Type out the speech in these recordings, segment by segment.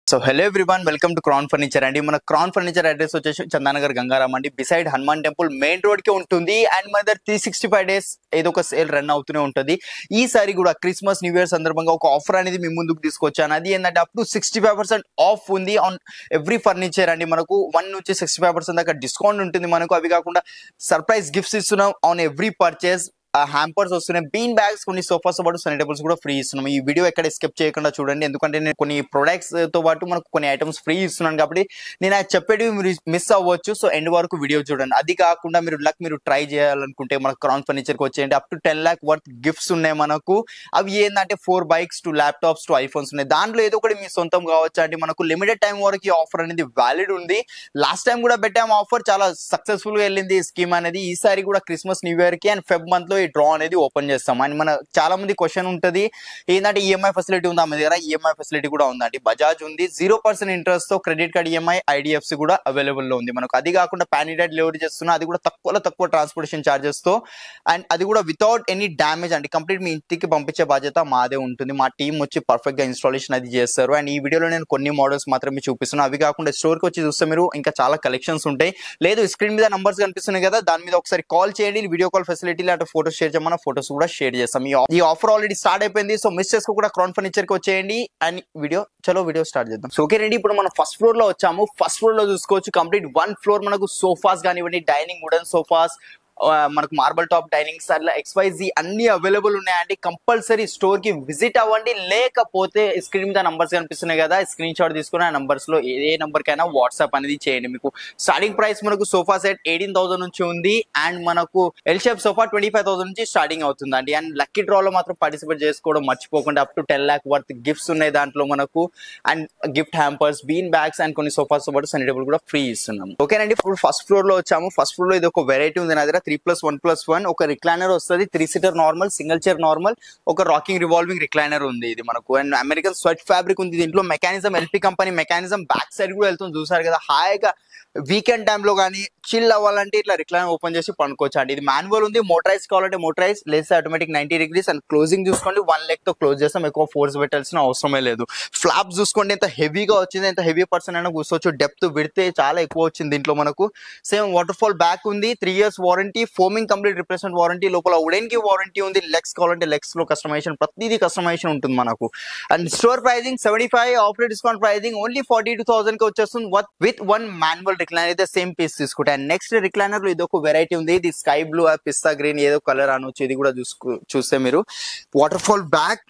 So hello everyone, welcome to crown furniture అండి. మన crown furniture address వచ్చేసి చందానగర్ గంగారాం అండి, beside Hanuman temple main road కి ఉంటుంది. అండ్ మన దగ్గర 365 డేస్ ఏదో ఒక సేల్ రన్ అవుతూనే ఉంటుంది. ఈసారి కూడా క్రిస్మస్ న్యూ ఇయర్ సందర్భంగా ఒక ఆఫర్ అనేది మీ ముందుకు తీసుకొచ్చాను. అది ఏంటంటే అప్ టు 65% ఆఫ్ ఉంది ఆన్ ఎవ్రీ ఫర్నిచర్ అండి. మనకు 1 నుంచి 65% దాకా డిస్కౌంట్ ఉంటుంది మనకు. అవి కాకుండా సర్ప్రైజ్ గిఫ్ట్స్ ఇస్తున్నాం ఆన్ ఎవ్రీ పర్చేస్. హ్యాంపర్స్ వస్తున్నాయి, బీన్ బ్యాగ్స్, కొన్ని సోఫాస్ పాటు సనీ టేబుల్స్ కూడా ఫ్రీ ఇస్తున్నాం. ఈ వీడియో ఎక్కడ ఎస్కేప్ చేయకుండా చూడండి, ఎందుకంటే నేను కొన్ని ప్రొడక్ట్స్ తో పాటు మనకు కొన్ని ఐటమ్స్ ఫ్రీ ఇస్తున్నాను కాబట్టి నేను అది చెప్పేది మీరు మిస్ అవ్వచ్చు. సో ఎండ్ వరకు వీడియో చూడండి. అది కాకుండా మీరు ట్రై చేయాలనుకుంటే మన క్రౌన్ ఫర్నిచర్ కి వచ్చేయండి. Up to 10 lakh worth gifts ఉన్నాయి మనకు. అవి ఏంటంటే 4 bikes, 2 laptops, 2 iPhones ఉన్నాయి. దాంట్లో ఏదో ఒకటి మీ సొంతం కావచ్చు అండి. మనకు లిమిటెడ్ టైం వరకు ఈ ఆఫర్ అనేది వ్యాలిడ్ ఉంది. లాస్ట్ టైం కూడా పెట్టాము ఆఫర్, చాలా సక్సెస్ఫుల్ గా వెళ్ళింది ఈ స్కీమ్ అనేది. ఈసారి కూడా క్రిస్మస్ న్యూ ఇయర్ కి అండ్ ఫెబ్ మంత్ లో ఈ డ్రా అనేది ఓపెన్ చేస్తాం. అండ్ మన చాలా మంది క్వశ్చన్ ఉంటది ఏంటంటే ఈఎంఐ ఫెసిలిటీ ఉందా మీ దగ్గర? ఈఎంఐ ఫెసిలిటీ కూడా ఉందండి. బజాజ్ ఉంది, 0% ఇంట్రెస్ట్ తో క్రెడిట్ కార్డ్ ఈఎంఐ, ఐడిఎఫ్సి కూడా అవైలబుల్ లో ఉంది మనకు. అది కాకుండా పాన్ ఇండియా డెలివరీ చేస్తున్నా, అది కూడా తక్కువ ట్రాన్స్పోర్టేషన్ చార్జెస్ తో, అండ్ అది కూడా వితౌట్ ఎనీ డ్యామేజ్ అండి. కంప్లీట్ మీ ఇంటికి పంపించే బాధ్యత మాదే ఉంటుంది. మా టీం వచ్చి పర్ఫెక్ట్ గా ఇన్స్టాలేషన్ అది చేస్తారు. అండ్ ఈ వీడియోలో నేను కొన్ని మోడల్స్ మాత్రమే చూపిస్తున్నాను. అవి కాకుండా స్టోర్ కి వచ్చి చూస్తే మీరు ఇంకా చాలా కలెక్షన్స్ ఉంటాయి. లేదు స్క్రీన్ మీద నంబర్స్ కనిపిస్తున్నాయి కదా, దాని మీద ఒకసారి కాల్ చేయండి. వీడియో కాల్ ఫెసిలిటీ లాంటి ఫోటోస్ షేర్ చేయమన్నా ఫోటోస్ కూడా షేర్ చేస్తాం. ఈ ఆఫర్ ఆల్రెడీ స్టార్ట్ అయిపోయింది. సో మిస్ చేసుకోకుండా క్రౌన్ ఫర్నిచర్ కి వచ్చేయండి. అండ్ వీడియో స్టార్ట్ చేద్దాం. సో ఓకే రండి, ఇప్పుడు మనం ఫస్ట్ ఫ్లోర్ లో వచ్చాము. ఫస్ట్ ఫ్లోర్ లో చూసుకోవచ్చు కంప్లీట్ 1 floor మనకు సోఫాస్ కానివ్వండి, డైనింగ్ వుడెన్ సోఫాస్, మనకు మార్బల్ టాప్ డైనింగ్ అట్లా XYZ అన్ని అవైలబుల్ ఉన్నాయండి. కంపల్సరీ స్టోర్ కి విజిట్ అవ్వండి. లేకపోతే స్క్రీన్ మీద నంబర్స్ కనిపిస్తున్నాయి కదా, స్క్రీన్ షాట్ తీసుకుని ఆ నంబర్స్ లో ఏ నంబర్ కైనా వాట్సాప్ అనేది చేయండి. మీకు స్టార్టింగ్ ప్రైస్ మనకు సోఫా సెట్ 18,000 నుంచి ఉంది. అండ్ మనకు ఎల్ షేప్ సోఫా 25,000 నుంచి స్టార్టింగ్ అవుతుందండి. అండ్ లక్కీ డ్రా లో మాత్రం పార్టిసిపేట్ చేసుకోవడం మర్చిపోకుండా. Up to 10 lakh worth gifts ఉన్నాయి దాంట్లో మనకు. And gift hampers, been bags and కొన్ని సోఫాస్ తో పాటు సనీ టేబుల్ కూడా ఫ్రీ ఇస్తున్నాం. ఓకేనండి, ఇప్పుడు ఫస్ట్ ఫ్లోర్ లో వచ్చాము. ఫస్ట్ ఫ్లోర్ లో ఇది ఒక వెరైటీ ఉంది నా దగ్గర. 3+1+1 ఒక రిక్లైనర్ వస్తుంది, 3 seater normal, single chair normal, ఒక రాకింగ్ రివాల్వింగ్ రిక్లైనర్ ఉంది ఇది మనకు. అండ్ అమెరికన్ స్వెట్ ఫ్యాబ్రిక్ ఉంది దీంట్లో. Mechanism LP company mechanism, back side కూడా వెళ్తుంది చూసారు కదా. హాయిగా వీకెండ్ టైంలో కానీ చిల్ అవ్వాలంటే ఇట్లా రిక్లైనర్ ఓపెన్ చేసి పనుకోవచ్చు అండి. ఇది మాన్యువల్ ఉంది, మోటరైజ్ కావాలంటే మోటరైజ్, లేదా ఆటోమేటిక్ 90 degrees. అండ్ క్లోజింగ్ చూసుకోండి, 1 leg తో క్లోజ్ చేస్తాం, ఎక్కువ ఫోర్స్ పెట్టాల్సిన అవసరమే లేదు. ఫ్లాప్ చూసుకోండి ఎంత హెవీగా వచ్చింది, ఎంత హెవీ పర్సన్ అయినా కూర్చోవచ్చు. డెప్త్ విడితే చాలా ఎక్కువ వచ్చింది దీంట్లో మనకు. సేమ్ వాటర్ ఫాల్ బ్యాక్ ఉంది, 3 years warranty, foaming complete replacement warranty, లోపల వుడెన్ కి వారంటీ ఉంది. లెగ్స్ కావాలంటే లెగ్స్ లో కస్టమైజేషన్, ప్రతిదీ కస్టమైజేషన్ ఉంటుంది మనకు. And store pricing 75, offer discount pricing only 42,000 కి వచ్చేస్తుంది విత్ 1 మాన్యువల్ రిక్లైనర్ అయితే సేమ్ పీస్ తీసుకుంటే. అండ్ నెక్స్ట్ రిక్లైనర్ లో ఇది ఒక వెరైటీ ఉంది. ఇది స్కై బ్లూ, పిస్తా గ్రీన్, ఏదో కలర్ అనొచ్చు. ఇది కూడా చూస్తే మీరు waterfall back,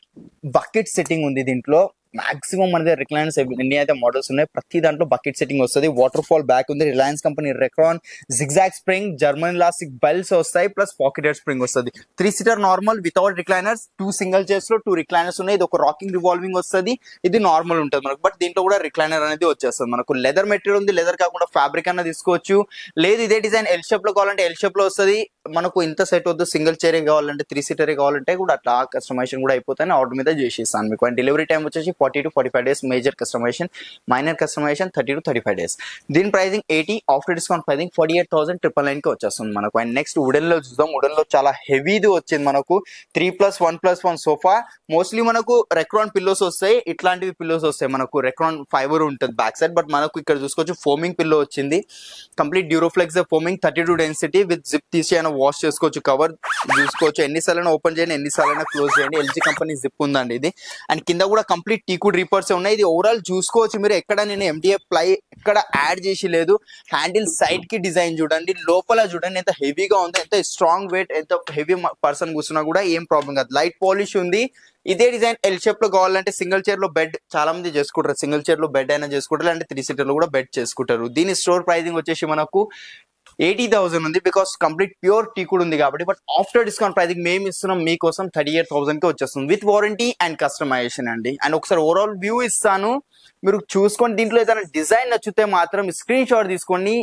bucket setting ఉంది దీంట్లో. మాక్సిమం మన దగ్గర రిలయన్స్ ఎన్ని అయితే మోడల్స్ ఉన్నాయి ప్రతి దాంట్లో బకెట్ సెట్టింగ్ వస్తుంది. వాటర్ ఫాల్ బ్యాక్ ఉంది, Reliance company Recron zigzag spring, German elastic belts వస్తాయి, ప్లస్ పాకెటెడ్ స్ప్రింగ్ వస్తుంది. 3 seater normal without recliners, 2 single chairs లో 2 recliners ఉన్నాయి. ఇది ఒక రాకింగ్ రివాల్వింగ్ వస్తుంది, ఇది నార్మల్ ఉంటుంది మనకు. బట్ దీంట్లో కూడా రిక్లైనర్ అనేది వచ్చేస్తుంది మనకు. లెదర్ మెటీరియల్ ఉంది, లెదర్ కాకుండా ఫ్యాబ్రిక్ అన్న తీసుకోవచ్చు. లేదు ఇదే డిజైన్ ఎల్ షేప్ లో కావాలంటే ఎల్ షేప్ లో వస్తుంది మనకు. ఇంత సెట్ వద్దు, సింగిల్ చైర్ కావాలంటే 3 seater కావాలంటే కూడా అట్లా కస్టమైజేషన్ కూడా అయిపోతాయి. ఆర్డర్ మీద చేసేస్తాను మీకు. అండ్ డెలివరీ టైం వచ్చేసి 40 to 45 days. Major customisation, minor customisation 30 to 35 days. దీని ప్రైజింగ్ 80, ఆఫ్టర్ డిస్కౌంట్ ప్రైజింగ్ 48,999 కి వచ్చేస్తుంది మనకు. అండ్ నెక్స్ట్ వుడెన్ లో చూద్దాం. వుడెన్ లో చాలా హెవీది వచ్చింది మనకు. 3+1+1 సోఫా. మోస్ట్లీ మనకు రెక్రాన్ పిల్లోస్ వస్తాయి, ఇట్లాంటివి పిల్లోస్ వస్తాయి మనకు. రెక్రాన్ ఫైబర్ ఉంటుంది బ్యాక్ సైడ్, బట్ మనకు ఇక్కడ చూసుకోవచ్చు ఫోమింగ్ పిల్లో వచ్చింది. Complete Duroflex foaming, 32 density with zip తీసి అయినా వాష్ చేసుకోవచ్చు. కవర్ చూసుకోవచ్చు, ఎన్నిసార్లు ఓపెన్ చేయండి, ఎన్నిసార్లు క్లోజ్ చేయండి. ఎల్జీ కంపెనీ జిప్ ఉందండి ఇది. అండ్ కింద కూడా కంప్లీట్ టీకుడ్ రీపర్స్ ఉన్నాయి. ఇది ఓవరాల్ చూసుకోవచ్చు మీరు, ఎక్కడ నేను MDF ప్లై ఎక్కడ యాడ్ చేసి లేదు. హ్యాండిల్ సైడ్ కి డిజైన్ చూడండి, లోపల చూడండి ఎంత హెవీగా ఉందో, ఎంత స్ట్రాంగ్ వెయిట్, ఎంత హెవీ పర్సన్ కూర్చున్నా కూడా ఏం ప్రాబ్లం కాదు. లైట్ పాలిష్ ఉంది. ఇదే డిజైన్ ఎల్ షేప్ లో కావాలంటే సింగిల్ చైర్ లో బెడ్ చాలా మంది చేసుకుంటారు, సింగిల్ చైర్ లో బెడ్ అయినా చేసుకుంటారు, అంటే 3 seater లో కూడా బెడ్ చేసుకుంటారు. దీని స్టోర్ ప్రైజింగ్ వచ్చేసి మనకు 80,000 ఉంది, బికాస్ కంప్లీట్ ప్యూర్ టీకుడ్ ఉంది కాబట్టి. బట్ ఆఫ్టర్ డిస్కౌంట్ ప్రైజింగ్ మేము ఇస్తున్నాం మీకోసం 38,000 కి వచ్చేస్తుంది విత్ వారంటీ అండ్ కస్టమైజేషన్ అండి. అండ్ ఒకసారి ఓవరాల్ వ్యూ ఇస్తాను, మీరు చూసుకోండి. దీంట్లో ఏదైనా డిజైన్ నచ్చితే మాత్రం స్క్రీన్ షాట్ తీసుకోండి,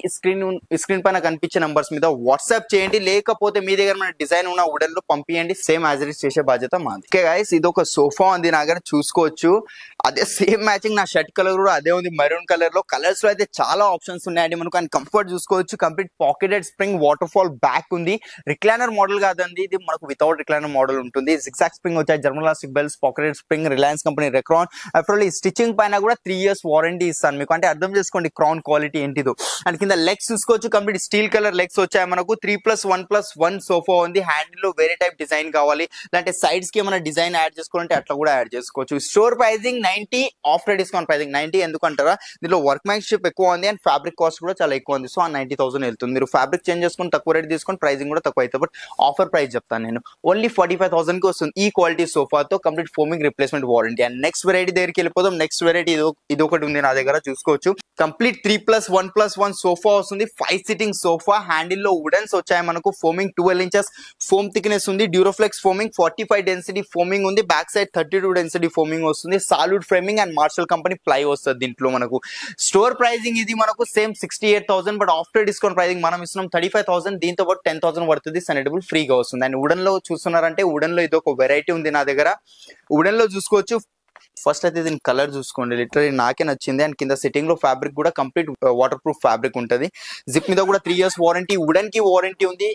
స్క్రీన్ పైన కనిపించే నంబర్స్ మీద వాట్సాప్ చేయండి. లేకపోతే మీ దగ్గర మన డిజైన్ ఉన్న వుడెన్ లో పంపించండి, సేమ్ యాజ్ ఇట్ ఇస్ చేసే బాధ్యత మాది. ఓకే గైస్, ఇది ఒక సోఫా ఉంది నా దగ్గర చూసుకోవచ్చు. అదే సేమ్ మ్యాచింగ్ నా షర్ట్ కలర్ కూడా అదే ఉంది, మెరూన్ కలర్ లో. కలర్స్ లో అయితే చాలా ఆప్షన్స్ ఉన్నాయండి మనకు. అండ్ కంఫర్ట్ చూసుకోవచ్చు, complete pocketed spring waterfall back ఉంది. రిక్లైనర్ మోడల్ కాదండి, ఇది మనకు వితౌట్ రిక్లైనర్ మోడల్ ఉంటుంది. జిగ్జాగ్ స్ప్రింగ్ వచ్చాయి, German elastic belts, pocketed spring, Reliance company Recron. After ఈ స్టిచింగ్ పైన కూడా 3 years వారంటీ ఇస్తాను మీకు. అంటే అర్థం చేసుకోండి క్రౌన్ క్వాలిటీ ఏంటిదో. అండ్ కింద లెగ్స్ చూసుకోవచ్చు, కంప్లీట్ స్టీల్ కలర్ లెగ్స్ వచ్చాయి మనకు. 3+1+1 సోఫా ఉంది. హ్యాండిల్ లో వేరే టైప్ డిజైన్ కావాలి, అంటే సైడ్స్ కి ఏమైనా డిజైన్ యాడ్ చేసుకోవాలంటే అట్లా కూడా యాడ్ చేసుకోవచ్చు. Store pricing 90, after discount pricing 90. ఎందుకంటారా, దీనిలో వర్క్ మ్యాన్షిప్ ఎక్కువ ఉంది అండ్ ఫ్యాబ్రిక్ కాస్ట్ కూడా చాలా ఎక్కువ ఉంది. సో ఆ 90,000 వెళ్తుంది. మీరు ఫ్యాబ్రిక్ చేంజ్ చేసుకుని తక్కువ రేట్ తీసుకొని ప్రైసింగ్ కూడా తక్కువ అవుతుంది. బట్ ఆఫర్ ప్రైస్ చెప్తాను నేను, ఓన్లీ 45,000 కి వస్తుంది ఈ క్వాలిటీ సోఫాతో complete foaming replacement warranty. And next variety దగ్గరికి వెళ్ళిపోదాం. నెక్స్ట్ వెరైటీ ఇది ఒకటి ఉంది నా దగ్గర, చూసుకోవచ్చు. కంప్లీట్ 3+1+1 సోఫా వస్తుంది. 5 సీటింగ్ సోఫా. హ్యాండిల్ లో వుడెన్స్ వచ్చాయి మనకు. ఫోమింగ్ 12 inches ఫోమ్ థిక్నెస్ ఉంది. డ్యూరోఫ్లెక్స్ ఫోమింగ్, 45 డెన్సిటీ ఫోమింగ్ ఉంది. బ్యాక్ సైడ్ 32 డెన్సిటీ ఫోమింగ్ వస్తుంది. Solid framing and Marshall company ply వస్తుంది దీంట్లో మనకు. స్టోర్ ప్రైసింగ్ ఇది మనకు same 68,000, but after discount pricing మనం ఇస్తున్నాం 35,000. దీంతో పాటు 10,000 పడుతుంది. సనెటబుల్ ఫ్రీగా వస్తుంది. అండ్ వుడెన్ లో చూస్తున్నారంటే వుడెన్ లో ఇది ఒక వెరైటీ ఉంది నా దగ్గర. వుడెన్ లో చూసుకోవచ్చు. ఫస్ట్ అయితే దీని కలర్ చూసుకోండి, లిటరలీ నాకే నచ్చింది. అండ్ కింద సిట్టింగ్ లో ఫ్యాబ్రిక్ కూడా కంప్లీట్ వాటర్ ప్రూఫ్ ఫ్యాబ్రిక్ ఉంటుంది. జిప్ మీద కూడా 3 years వారంటీ. వుడెన్ కి వారంటీ ఉంది,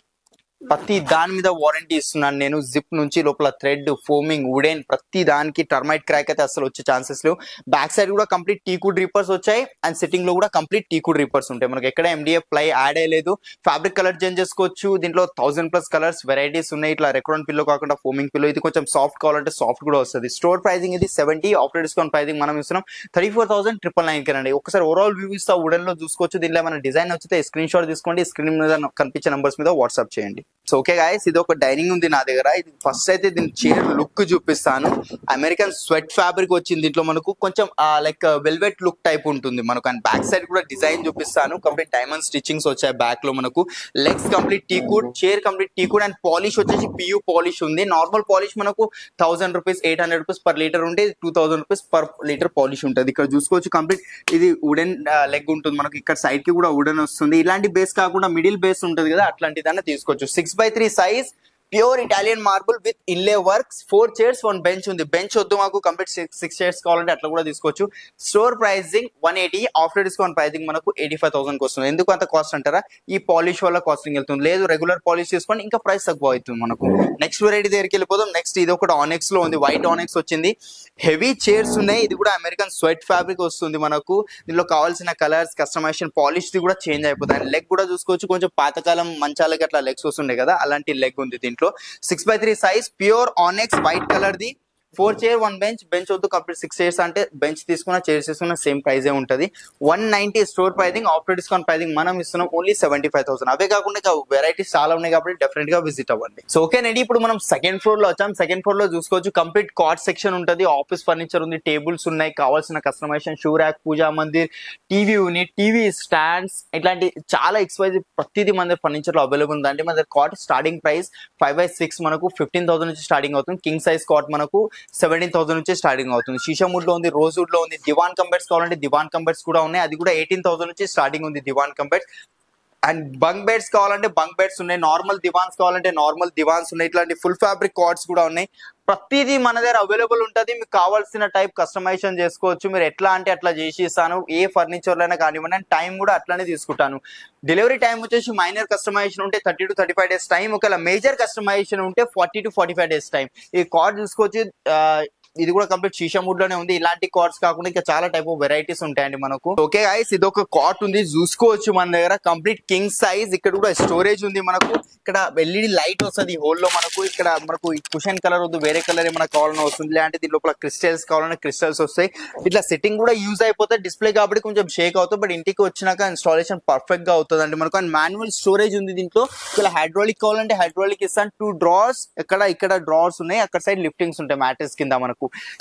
ప్రతి దాని మీద వారంటీ ఇస్తున్నాను నేను. జిప్ నుంచి లోపల థ్రెడ్, ఫోమింగ్, వుడెన్, ప్రతి దానికి టర్మైట్ క్రాక్ అయితే అసలు వచ్చే ఛాన్సెస్ లేవు. బ్యాక్ సైడ్ కూడా కంప్లీట్ టీకుడ్ రీపర్స్ వచ్చాయి. అండ్ సిట్టింగ్ లో కూడా కంప్లీట్ టీకుడ్ రీపర్స్ ఉంటాయి. మనకి ఎక్కడ MDF ప్లై యాడ్ అయ్యలేదు. ఫ్యాబ్రిక్ కలర్ చేంజ్ చేసుకోవచ్చు. దీంట్లో 1000+ కలర్స్ వెరైటీస్ ఉన్నాయి. ఇట్లా రెక్రాన్ పిల్లో కాకుండా ఫోమింగ్ పిల్లో. ఇది కొంచెం సాఫ్ట్ కావాలంటే సాఫ్ట్ కూడా వస్తుంది. స్టోర్ ప్రైసింగ్ ఇది 70, ఆఫ్టర్ డిస్కౌంట్ ప్రైసింగ్ మనం ఇస్తున్నాం 34,999 కి. ఒకసారి ఓవరాల్ వ్యూ ఇస్తా వుడెన్ లో చూసుకోవచ్చు. దీనిలో మన డిజైన్ వచ్చితే స్క్రీన్ షాట్ తీసుకోండి, స్క్రీన్ మీద కనిపించే నంబర్స్ మీద వాట్సాప్ చేయండి. సో ఓకే గాయస్, ఇది ఒక డైనింగ్ ఉంది నా దగ్గర. ఇది ఫస్ట్ అయితే దీని చైర్ లుక్ చూపిస్తాను. అమెరికన్ స్వెట్ ఫ్యాబ్రిక్ వచ్చింది దీంట్లో మనకు. కొంచెం లైక్ వెల్వెట్ లుక్ టైప్ ఉంటుంది మనకు. అండ్ బ్యాక్ సైడ్ కూడా డిజైన్ చూపిస్తాను. కంప్లీట్ డైమండ్ స్టిచ్చింగ్స్ వచ్చాయి బ్యాక్ లో మనకు. Legs complete టీకుడ్, chair complete టీకుడ్. And polish వచ్చేసి PU పాలిష్ ఉంది. నార్మల్ పాలిష్ మనకు 1000 రూపీస్, 800 రూపీస్ పర్ లీటర్ ఉంటే 2000 రూపీస్ పర్ లీటర్ పాలిష్ ఉంటుంది. ఇక్కడ చూసుకోవచ్చు కంప్లీట్ ఇది వుడెన్ లెగ్ ఉంటుంది మనకు. ఇక్కడ సైడ్ కి కూడా వుడెన్ వస్తుంది. ఇలాంటి బేస్ కాకుండా మిడిల్ బేస్ ఉంటుంది కదా, అట్లాంటిదన్నా తీసుకోవచ్చు. 6x3 size, pure Italian marble with inlay works. 4 chairs 1 bench ఉంది. బెంచ్ వద్దు మాకు, కంప్లీట్ 6 chairs కావాలంటే అట్లా కూడా తీసుకోవచ్చు. Store pricing 180, after discount pricing మనకు 85,000 కి వస్తుంది. ఎందుకు అంత కాస్ట్ అంటారా, ఈ పాలిష్ వల్ల కాస్టింగ్ వెళ్తుంది. లేదు రెగ్యులర్ పాలిష్ చేసుకోండి ఇంకా ప్రైస్ తక్కువ అవుతుంది మనకు. నెక్స్ట్ వెరైటీ దగ్గరికి వెళ్ళిపోదాం. నెక్స్ట్ ఇది ఒకటి ఆనెక్స్ లో ఉంది. వైట్ ఆనెక్స్ వచ్చింది. హెవీ చైర్స్ ఉన్నాయి. ఇది కూడా అమెరికన్ స్వెట్ ఫ్యాబ్రిక్ వస్తుంది మనకు. దీనిలో కావాల్సిన కలర్స్, కస్టమైజేషన్, పాలిష్ ది కూడా చేంజ్ అయిపోతాయి. లెగ్ కూడా చూసుకోవచ్చు, కొంచెం పాతకాలం మంచాలకి అట్లా లెగ్స్ వస్తుండే కదా, అలాంటి లెగ్ ఉంది దీంట్లో. 6x3 size, pure onyx, white colour ది. 4 chairs 1 bench. బెంచ్ వద్దు, కంప్లీట్ 6 chairs అంటే బెంచ్ తీసుకున్న చైర్స్ తీసుకున్న సేమ్ ప్రైస్ ఏ ఉంటుంది. 190 store pricing, after discount pricing మనం ఇస్తున్నాం ఓన్లీ 75,000. అవే కాకుండా ఇంకా వెరైటీస్ చాలా ఉన్నాయి కాబట్టి డెఫినెట్ గా విజిట్ అవ్వండి. సో ఓకేనండి, ఇప్పుడు మనం సెకండ్ ఫ్లోర్ లో వచ్చాం. సెకండ్ ఫ్లోర్ లో చూసుకోవచ్చు కంప్లీట్ కార్ట్ సెక్షన్ ఉంటుంది. ఆఫీస్ ఫర్నిచర్ ఉంది, టేబుల్స్ ఉన్నాయి, కావాల్సిన customization, shoe rack, puja mandir, TV unit, TV stands, ఇట్లాంటి చాలా XYZ ప్రతిదీ మన ఫర్నిచర్ లో అవైలబుల్ ఉంది. అంటే మన కార్ట్ స్టార్టింగ్ ప్రైస్ 5x6 మనకు 15,000 నుంచి స్టార్టింగ్ అవుతుంది. కింగ్ సైజ్ కార్ట్ మనకు 17,000 నుంచి స్టార్టింగ్ అవుతుంది. షీషాముడ్ లో ఉంది, రోజ్వుడ్ లో ఉంది. దివాన్ కంబెర్ట్స్ కావాలంటే దివాన్ కంబెర్ట్స్ కూడా ఉన్నాయి. అది కూడా 18,000 నుంచి స్టార్టింగ్ ఉంది దివాన్ కంబెర్ట్స్. అండ్ బంక్ బెడ్స్ కావాలంటే బంక్ బెడ్స్ ఉన్నాయి. నార్మల్ దివాన్స్ కావాలంటే నార్మల్ దివాన్స్ ఉన్నాయి. ఇట్లాంటి ఫుల్ ఫ్యాబ్రిక్ కార్డ్స్ కూడా ఉన్నాయి. ప్రతిదీ మన దగ్గర అవైలబుల్ ఉంటుంది. మీకు కావాల్సిన టైప్ కస్టమైజేషన్ చేసుకోవచ్చు. మీరు ఎట్లా అంటే అట్లా చేసి ఇస్తాను. ఏ ఫర్నిచర్ అయినా కానివ్వండి. అండ్ టైం కూడా అట్లానే తీసుకుంటాను. డెలివరీ టైం వచ్చేసి మైనర్ కస్టమైజేషన్ ఉంటే 30 to 35 days టైం. ఒకవేళ మేజర్ కస్టమైజేషన్ ఉంటే 40 to 45 days టైం. ఈ కార్డ్ చూసుకోవచ్చు. ఇది కూడా కంప్లీట్ షీషాముడ్ లోనే ఉంది. ఇలాంటి కార్డ్స్ కాకుండా ఇంకా చాలా టైప్ ఆఫ్ వెరైటీస్ ఉంటాయండి మనకు. ఓకే గైస్, ఇది ఒక కార్ట్ ఉంది చూసుకోవచ్చు మన దగ్గర. Complete king size. ఇక్కడ కూడా స్టోరేజ్ ఉంది మనకు. ఇక్కడ LED లైట్ వస్తుంది హోల్ లో మనకు. ఇక్కడ మనకు కుషన్ కలర్ వద్దు, వేరే కలర్ ఏమైనా కావాలన్నా వస్తుంది. లేదంటే దీని లోపల క్రిస్టల్స్ కావాలన్నా క్రిస్టల్స్ వస్తాయి. ఇట్లా సెట్టింగ్ కూడా యూజ్ అయిపోతుంది. డిస్ప్లే కాబట్టి కొంచెం షేక్ అవుతుంది, బట్ ఇంటికి వచ్చినాక ఇన్స్టాలేషన్ పర్ఫెక్ట్ గా అవుతుంది అండి మనకు. అండ్ మాన్యువల్ స్టోరేజ్ ఉంది దీంట్లో. ఇలా హైడ్రాలిక్ కావాలంటే హైడ్రాలిక్ ఇస్తాను. 2 drawers, ఇక్కడ డ్రావర్స్ ఉన్నాయి. అక్కడ సైడ్ లిఫ్టింగ్స్ ఉంటాయి మ్యాట్రెస్ కింద మనకు.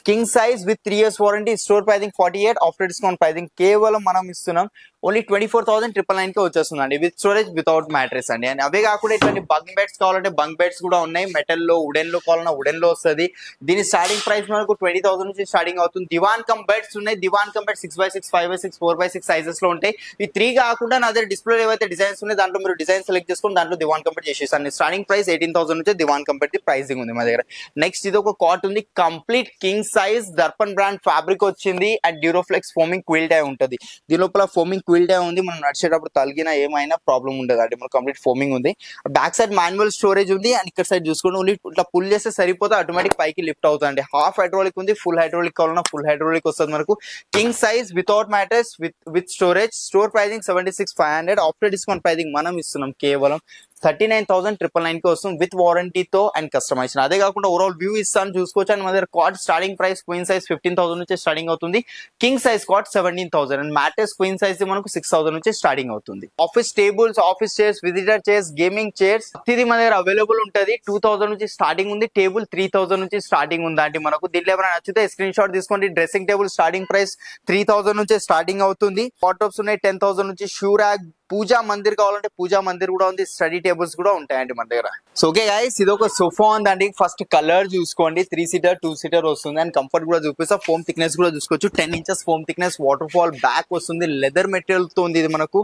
King size with 3 years warranty. Store pricing 48, after discount pricing కేవలం మనం ఇస్తున్నాం ఓన్లీ 24,999 కి వచ్చేస్తుంది అండి, విత్ స్టోరేజ్ వితౌట్ మ్యాట్రెస్ అండి. అండ్ అవే కాకుండా ఇట్లాంటి బంక్ బెడ్స్ కావాలంటే బంక్ బెడ్స్ కూడా ఉన్నాయి. మెటల్ లో, వుడెన్ లో కావాలన్నా వుడెన్ లో వస్తుంది. దీని స్టార్టింగ్ ప్రైస్ మనకు 20,000 నుంచి స్టార్టింగ్ అవుతుంది. దివాన్ కమ్ బెడ్స్ ఉన్నాయి. దివాన్ cum bed 6x6, 5x6, 4x6 sizes లో ఉంటాయి. ఈ 3 కాకుండా నా దగ్గర డిస్ప్లే ఏవైతే డిజైన్స్ ఉన్నాయి దాంట్లో మీరు డిజైన్ సెలెక్ట్ చేసుకుని దాంట్లో దివాన్ కంపెట్ చేసేసాను. స్టార్టింగ్ ప్రైస్ 18,000 నుంచి దివాన్ కంపెట్ ప్రైసింగ్ ఉంది మా దగ్గర. నెక్స్ట్ ఇది ఒక కాట్ ఉంది. Complete king size Darpan brand fabric వచ్చింది. అండ్ డ్యూరోఫ్లెక్స్ ఫోమింగ్ క్విల్ట్ అయి ఉంటుంది. దీని లోపల ఫోమింగ్ క్విల్ట్ ఉంది, మనం నడిచేటప్పుడు తలిగినా ఏమైనా ప్రాబ్లం ఉండదు అండి. మనకు కంప్లీట్ ఫోమింగ్ ఉంది. బ్యాక్ సైడ్ మాన్యువల్ స్టోరేజ్ ఉంది అండ్ ఇక్కడ సైడ్ చూసుకోండి ఓన్లీ ఇట్లా పుల్ చేస్తే సరిపోతే ఆటోమేటిక్ పైకి లిఫ్ట్ అవుతుంది. హాఫ్ హైడ్రాలిక్ ఉంది, ఫుల్ హైడ్రాలిక్ కావాలన్నా ఫుల్ హైడ్రాలిక్ వస్తుంది మనకు. King size without mattress with storage. Store pricing 76,500. After discount pricing మనం ఇస్తున్నాం కేవలం 39,999 కి వస్తుంది విత్ వారంటీతో అండ్ కస్టమైజేషన్. అదే కాకుండా ఓవరాల్ వ్యూ ఇస్తాను చూసుకోవచ్చు. అండ్ మన దగ్గర cot starting price queen size 15,000 నుంచి స్టార్టింగ్ అవుతుంది. King size cot 17,000 and mattress queen size మనకు 6,000 నుంచి స్టార్టింగ్ అవుతుంది. Office tables, office chairs, visitor chairs, gaming chairs ఇది మన దగ్గర అవైలబుల్ ఉంటుంది. 2,000 నుంచి స్టార్టింగ్ ఉంది. టేబుల్ 3,000 నుంచి స్టార్టింగ్ ఉంది అంటే మనకు. దీంట్లో ఏమైనా నచ్చితే స్క్రీన్ షాట్ తీసుకోండి. డ్రెస్సింగ్ టేబుల్ స్టార్టింగ్ ప్రైస్ 3,000 నుంచి స్టార్టింగ్ అవుతుంది. వార్డ్రోబ్స్ ఉన్నాయి 10,000 నుంచి. షూ ర్యాక్, పూజా మందిర్ కావాలంటే పూజా మందిర్ కూడా ఉంది. స్టడీ టేబుల్స్ కూడా ఉంటాయండి మన దగ్గర. సో ఓకే గైస్, ఇది ఒక సోఫా ఉందండి. ఫస్ట్ కలర్ చూసుకోండి. 3 సీటర్ 2 సీటర్ వస్తుంది అండ్ కంఫర్ట్ కూడా చూపిస్తా. ఫోమ్ థిక్నెస్ కూడా చూసుకోవచ్చు. 10 inches foam thickness, water fall back వస్తుంది. లెదర్ మెటీరియల్ తో ఉంది ఇది మనకు.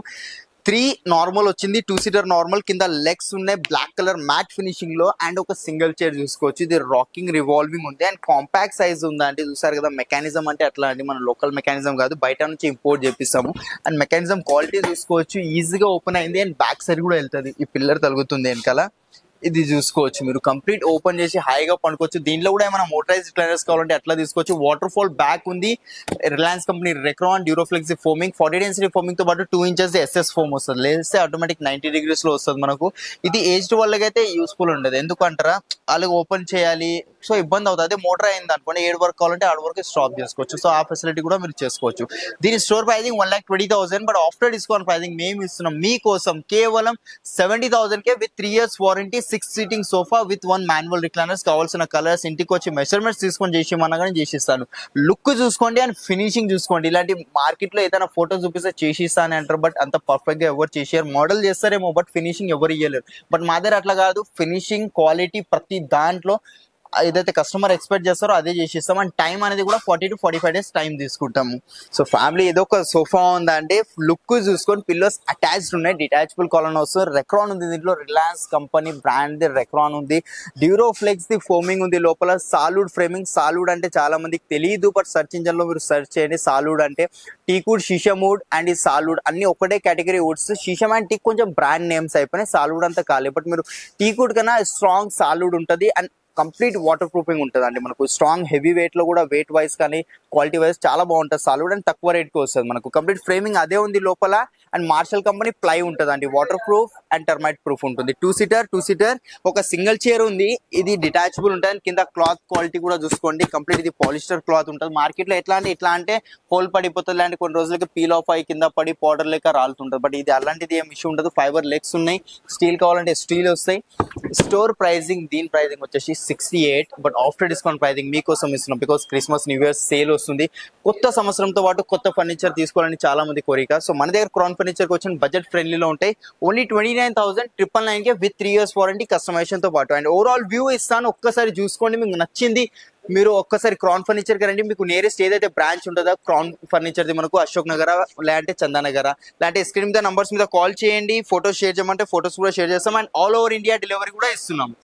3 నార్మల్ వచ్చింది, 2 సీటర్ నార్మల్. కింద లెగ్స్ ఉన్నాయి బ్లాక్ కలర్ మ్యాట్ ఫినిషింగ్ లో అండ్ ఒక సింగిల్ చైర్ చూసుకోవచ్చు. ఇది రాకింగ్ రివాల్వింగ్ ఉంది అండ్ కాంపాక్ట్ సైజ్ ఉంది అంటే చూసారు కదా. మెకానిజం అంటే అట్లా అండి, మన లోకల్ మెకానిజం కాదు, బయట నుంచి ఇంపోర్ట్ చేపిస్తాము. అండ్ మెకానిజం క్వాలిటీ చూసుకోవచ్చు. ఈజీగా ఓపెన్ అయింది అండ్ బ్యాక్ సైడ్ కూడా వెళ్తుంది. ఈ పిల్లర్ తగులుతుంది వెనకాల. ఇది చూసుకోవచ్చు మీరు. కంప్లీట్ ఓపెన్ చేసి హాయిగా పండుకోవచ్చు. దీంట్లో కూడా ఏమైనా మోటరైజ్ రిక్లైనర్స్ కావాలంటే అట్లా తీసుకోవచ్చు. వాటర్ ఫాల్ బ్యాక్ ఉంది. Reliance company Recron Duroflex foaming 40 density foaming తో పాటు 2 ఇంచెస్ ఎస్ఎస్ ఫోమ్ వస్తుంది. లేస్తే ఆటోమేటిక్ 90 degrees లో వస్తుంది మనకు. ఇది ఏజ్డ్ వాళ్ళకైతే యూస్ఫుల్ ఉండదు. ఎందుకంటారా, వాళ్ళకి ఓపెన్ చేయాలి సో ఇబ్బంది అవుతుంది. అదే మోటర్ అయింది అనుకోండి 7 వరకు కావాలంటే 6 వరకు స్టాప్ చేసుకోవచ్చు. సో ఆ ఫెసిలిటీ కూడా మీరు చేసుకోవచ్చు. దీని store pricing 1,20,000 but after discount pricing మేము ఇస్తున్నాం మీకోసం కేవలం 70,000 కే with 3 years warranty. 6 seating sofa with 1 manual recliners. కావాల్సిన కలర్స్ ఇంటికి వచ్చి మెజర్మెంట్స్ తీసుకొని చేసేమన్నా కానీ చేసిస్తాను. లుక్ చూసుకోండి అండ్ ఫినిషింగ్ చూసుకోండి. ఇలాంటి మార్కెట్ లో ఏదైనా ఫోటో చూపిస్తే చేసిస్తాను అంటారు బట్ అంత పర్ఫెక్ట్ గా ఎవరు చేసారు. మోడల్ చేస్తారేమో బట్ ఫినిషింగ్ ఎవరు ఇయ్యలేరు. బట్ మా దగ్గర అట్లా కాదు. ఫినిషింగ్ క్వాలిటీ ప్రతి దాంట్లో ఏదైతే కస్టమర్ ఎక్స్పెక్ట్ చేస్తారో అదే చేసిస్తాం. అండ్ టైం అనేది కూడా 40 to 45 days టైం తీసుకుంటాము. సో ఫ్యామిలీ ఏదో ఒక సోఫా ఉందంటే లుక్ చూసుకొని పిల్లోస్ అటాచ్డ్ ఉన్నాయి. డిటాచబుల్ కాలన్ వస్తుంది. రెక్రాన్ ఉంది దీంట్లో. రిలయన్స్ కంపెనీ బ్రాండ్ రెక్రాన్ ఉంది. డ్యూరోఫ్లెక్స్ ది ఫోమింగ్ ఉంది లోపల. సాలూడ్ ఫ్రేమింగ్. సాలూడ్ అంటే చాలా మందికి తెలియదు బట్ సర్చ్ ఇంజన్ లో మీరు సర్చ్ చేయండి. సాలూడ్ అంటే టీకుడ్, షీషమ్ వుడ్ అండ్ ఈ సాలూడ్ అన్ని ఒకటే కేటగిరీ వుడ్స్. షీషమ్ అండ్ టీక్ కొంచెం బ్రాండ్ నేమ్స్ అయిపోయినాయి. సాలూడ్ అంతా కాలేదు బట్ మీరు టీకుడ్ కన్నా స్ట్రాంగ్ సాలూడ్ ఉంటుంది అండ్ కంప్లీట్ వాటర్ ప్రూఫింగ్ ఉంటుంది అండి మనకు. స్ట్రాంగ్ హెవీ వెయిట్ లో కూడా వెయిట్ వైజ్ కానీ క్వాలిటీ వైజ్ చాలా బాగుంటుంది సాలూడ్ అండ్ తక్కువ రేట్ కి వస్తుంది మనకు. కంప్లీట్ ఫ్రేమింగ్ అదే ఉంది లోపల అండ్ మార్షల్ కంపెనీ ప్లై ఉంటుంది అండి. Water proof and termite proof ఉంటుంది. 2 సీటర్ ఒక సింగిల్ చైర్ ఉంది. ఇది డిటాచబుల్ ఉంటుంది. కింద క్లాత్ క్వాలిటీ కూడా చూసుకోండి. కంప్లీట్ ఇది పాలిస్టర్ క్లాత్ ఉంటుంది. మార్కెట్ లో ఎట్లా అంటే హోల్ పడిపోతుంది లాంటి కొన్ని రోజులకి పీల్ ఆఫ్ అయ్యి కింద పడి పౌడర్ లెక్క రాలుతుంటుంది. బట్ ఇది అలాంటిది ఏం ఇష్యూ ఉండదు. ఫైబర్ లెగ్స్ ఉన్నాయి. స్టీల్ కావాలంటే స్టీల్ వస్తాయి. స్టోర్ ప్రైజింగ్ దీని ప్రైజింగ్ వచ్చేసి 68 బట్ ఆఫ్టర్ డిస్కౌంట్ ప్రైజింగ్ మీకోసం ఇస్తున్నాం. Because Christmas new year sale వస్తుంది. కొత్త సంవత్సరంతో పాటు కొత్త ఫర్నిచర్ తీసుకోవాలని చాలా మంది కోరిక. సో మన దగ్గర క్రాన్ ఫర్నిచర్ వచ్చిన బడ్జెట్ ఫ్రెండ్లీలో ఉంటాయి. ఓన్లీ 29,999 కే విత్ 3 years వారంటీ కస్టమైజేషన్ తో పాటు. అండ్ ఓవరాల్ వ్యూ ఇస్తాను, ఒక్కసారి చూసుకోండి. మీకు నచ్చింది మీరు ఒక్కసారి క్రాన్ ఫర్నిచర్ కి రండి. మీకు నియరెస్ట్ ఏదైతే బ్రాంచ్ ఉంటుందో క్రాన్ ఫర్నిచర్ ది మనకు అశోక్ నగర లేదంటే చందానగర లేదంటే స్క్రీన్ మీద నంబర్స్ మీద కాల్ చేయండి. ఫోటోస్ షేర్ చేయమంటే ఫోటోస్ కూడా షేర్ చేస్తాం. And all over India delivery కూడా ఇస్తున్నాం.